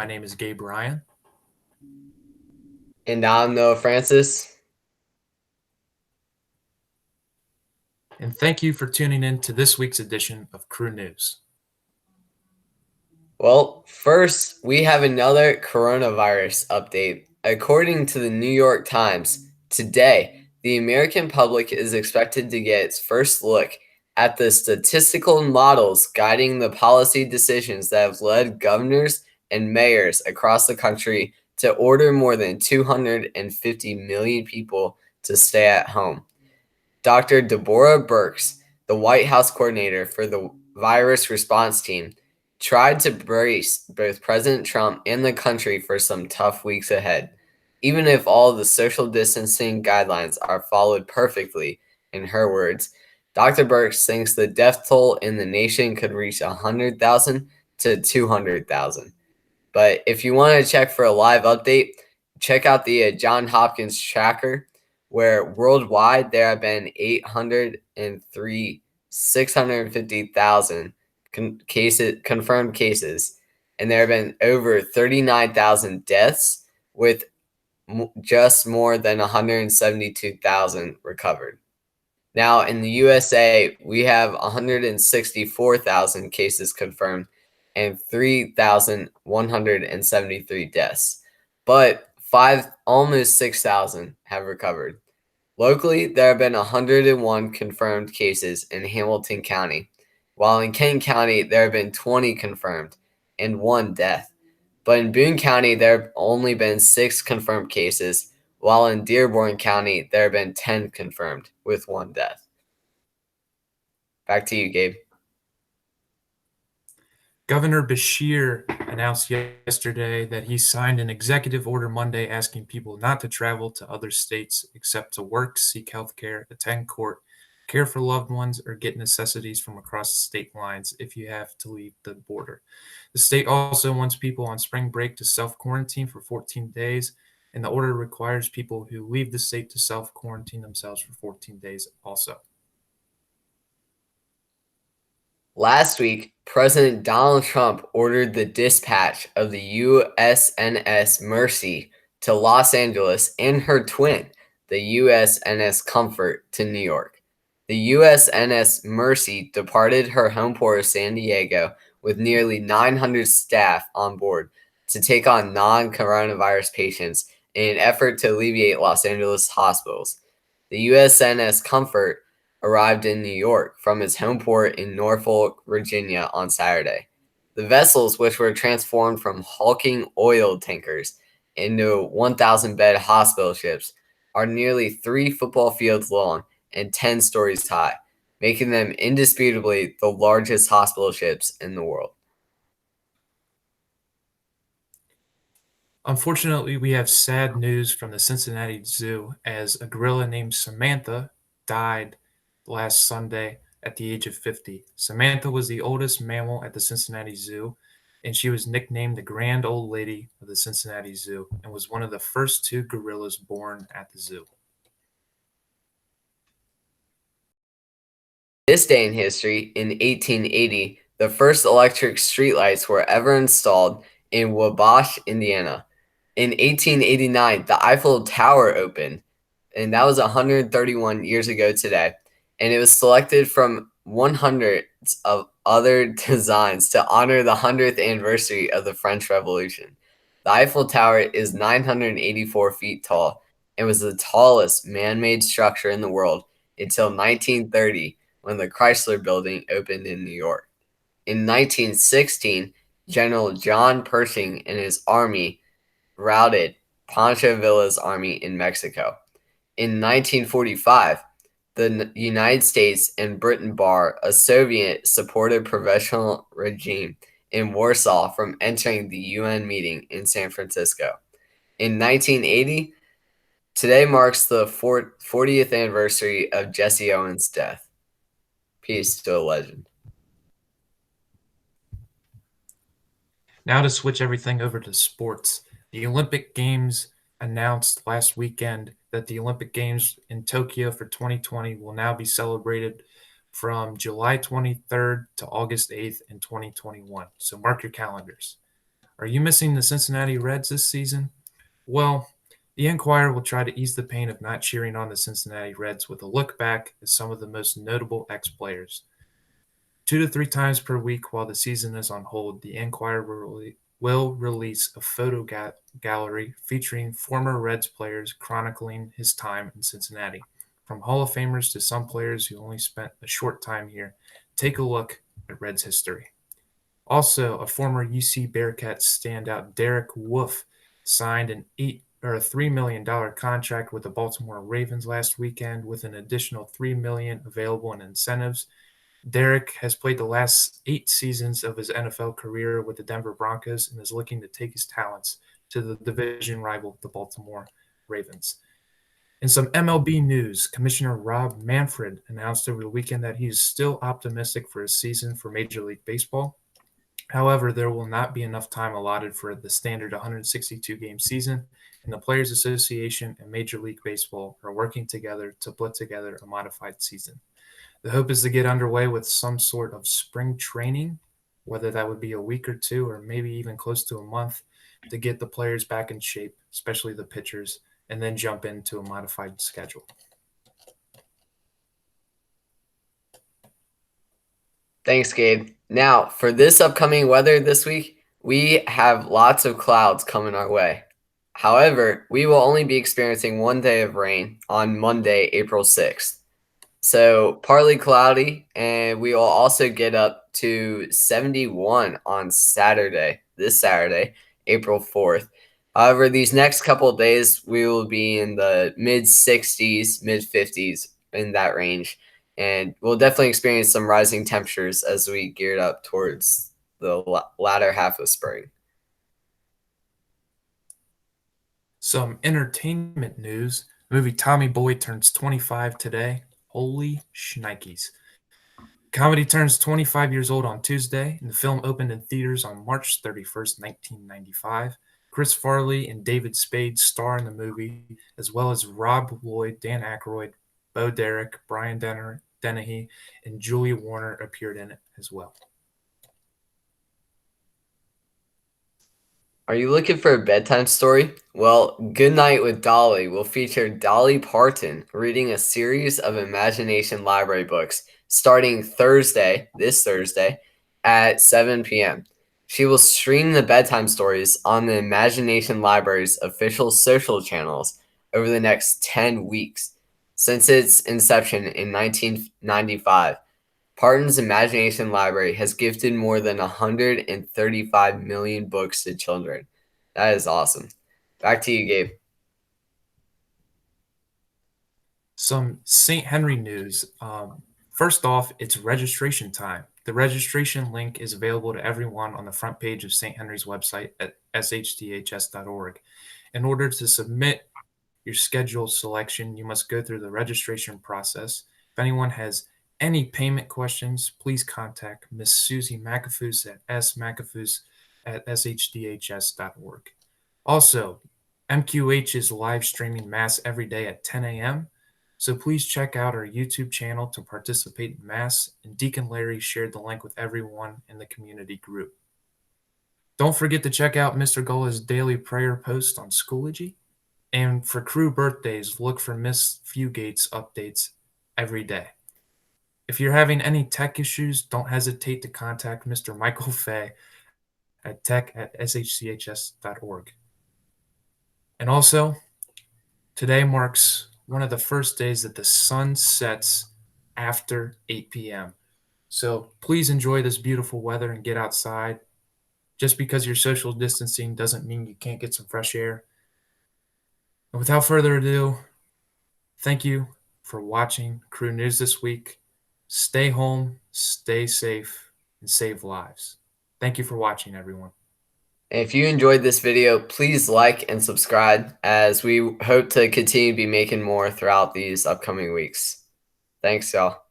My name is Gabe Ryan. And I'm Noah Francis. And thank you for tuning in to this week's edition of Crew News. Well, first, we have another coronavirus update. According to the New York Times, today, the American public is expected to get its first look at the statistical models guiding the policy decisions that have led governors and mayors across the country to order more than 250 million people to stay at home. Dr. Deborah Birx, the White House coordinator for the virus response team, tried to brace both President Trump and the country for some tough weeks ahead. Even if all the social distancing guidelines are followed perfectly, in her words, Dr. Birx thinks the death toll in the nation could reach 100,000 to 200,000. But if you want to check for a live update, check out the John Hopkins tracker, where worldwide there have been 803 650,000 confirmed cases, and there have been over 39,000 deaths, with just more than 172,000 recovered. Now, in the USA, we have 164,000 cases confirmed and 3,173 deaths, but almost 6,000 have recovered. Locally, there have been 101 confirmed cases in Hamilton County, while in Kent County, there have been 20 confirmed and one death. But in Boone County, there have only been 6 confirmed cases, while in Dearborn County, there have been 10 confirmed with one death. Back to you, Gabe. Governor Beshear announced yesterday that he signed an executive order Monday asking people not to travel to other states except to work, seek health care, attend court, care for loved ones, or get necessities from across state lines if you have to leave the border. The state also wants people on spring break to self-quarantine for 14 days, and the order requires people who leave the state to self-quarantine themselves for 14 days also. Last week, President Donald Trump ordered the dispatch of the USNS Mercy to Los Angeles and her twin, the USNS Comfort, to New York. The USNS Mercy departed her home port of San Diego with nearly 900 staff on board to take on non-coronavirus patients in an effort to alleviate Los Angeles hospitals. The USNS Comfort arrived in New York from its home port in Norfolk, Virginia on Saturday. The vessels, which were transformed from hulking oil tankers into 1,000-bed hospital ships, are nearly 3 football fields long and 10 stories high, making them indisputably the largest hospital ships in the world. Unfortunately, we have sad news from the Cincinnati Zoo as a gorilla named Samantha died last Sunday at the age of 50. Samantha was the oldest mammal at the Cincinnati Zoo, and she was nicknamed the Grand Old Lady of the Cincinnati Zoo and was one of the first 2 gorillas born at the zoo. This day in history, in 1880, the first electric streetlights were ever installed in Wabash, Indiana. In 1889, the Eiffel Tower opened, and that was 131 years ago today. And it was selected from 100 of other designs to honor the 100th anniversary of the French Revolution. The Eiffel Tower is 984 feet tall and was the tallest man made structure in the world until 1930, when the Chrysler Building opened in New York. In 1916, General John Pershing and his army routed Pancho Villa's army in Mexico. In 1945, the United States and Britain barred a Soviet-supported provisional regime in Warsaw from entering the UN meeting in San Francisco. In 1980, today marks the 40th anniversary of Jesse Owens' death. Peace to a legend. Now to switch everything over to sports. The Olympic Games announced last weekend that the Olympic Games in Tokyo for 2020 will now be celebrated from July 23rd to August 8th in 2021. So mark your calendars. Are you missing the Cincinnati Reds this season? Well, the Enquirer will try to ease the pain of not cheering on the Cincinnati Reds with a look back at some of the most notable ex players. 2 to 3 times per week while the season is on hold, the Enquirer will release a gallery featuring former Reds players chronicling his time in Cincinnati. From Hall of Famers to some players who only spent a short time here, take a look at Reds history. Also, a former UC Bearcats standout, Derek Wolfe, signed an $3 million contract with the Baltimore Ravens last weekend, with an additional $3 million available in incentives. Derek has played the last 8 seasons of his NFL career with the Denver Broncos and is looking to take his talents to the division rival, the Baltimore Ravens. In some MLB news, Commissioner Rob Manfred announced over the weekend that he is still optimistic for his season for Major League Baseball. However, there will not be enough time allotted for the standard 162-game season, and the Players Association and Major League Baseball are working together to put together a modified season. The hope is to get underway with some sort of spring training, whether that would be a week or two or maybe even close to a month, to get the players back in shape, especially the pitchers, and then jump into a modified schedule. Thanks, Gabe. Now, for this upcoming weather this week, we have lots of clouds coming our way. However, we will only be experiencing one day of rain on Monday, April 6th. So partly cloudy, and we will also get up to 71 on Saturday, this Saturday, April 4th. However, these next couple of days, we will be in the mid 60s, mid 50s in that range. And we'll definitely experience some rising temperatures as we geared up towards the latter half of spring. Some entertainment news. The movie Tommy Boy turns 25 today. Holy shnikes. Comedy turns 25 years old on Tuesday, and the film opened in theaters on March 31st, 1995. Chris Farley and David Spade star in the movie, as well as Rob Lloyd, Dan Aykroyd, Bo Derek, Brian Dennehy, and Julia Warner appeared in it as well. Are you looking for a bedtime story? Well, Good Night with Dolly will feature Dolly Parton reading a series of Imagination Library books starting this Thursday, at 7 p.m. She will stream the bedtime stories on the Imagination Library's official social channels over the next 10 weeks. Since its inception in 1995, Parton's Imagination Library has gifted more than 135 million books to children. That is awesome. Back to you, Gabe. Some St. Henry news. First off, it's registration time. The registration link is available to everyone on the front page of St. Henry's website at shdhs.org. In order to submit your schedule selection, you must go through the registration process. If anyone has any payment questions, please contact Miss Susie McAfoose at smcAfoose@shdhs.org. Also, MQH is live streaming Mass every day at 10 a.m., so please check out our YouTube channel to participate in Mass, and Deacon Larry shared the link with everyone in the community group. Don't forget to check out Mr. Gulla's daily prayer post on Schoology. And for crew birthdays, look for Miss Fewgate's updates every day. If you're having any tech issues, don't hesitate to contact Mr. Michael Fay at tech@shchs.org. And also, today marks one of the first days that the sun sets after 8 p.m. So please enjoy this beautiful weather and get outside. Just because you're social distancing doesn't mean you can't get some fresh air. And without further ado, thank you for watching Crew News this week. Stay home, stay safe, and save lives. Thank you for watching, everyone. If you enjoyed this video, please like and subscribe, as we hope to continue to be making more throughout these upcoming weeks. Thanks, y'all.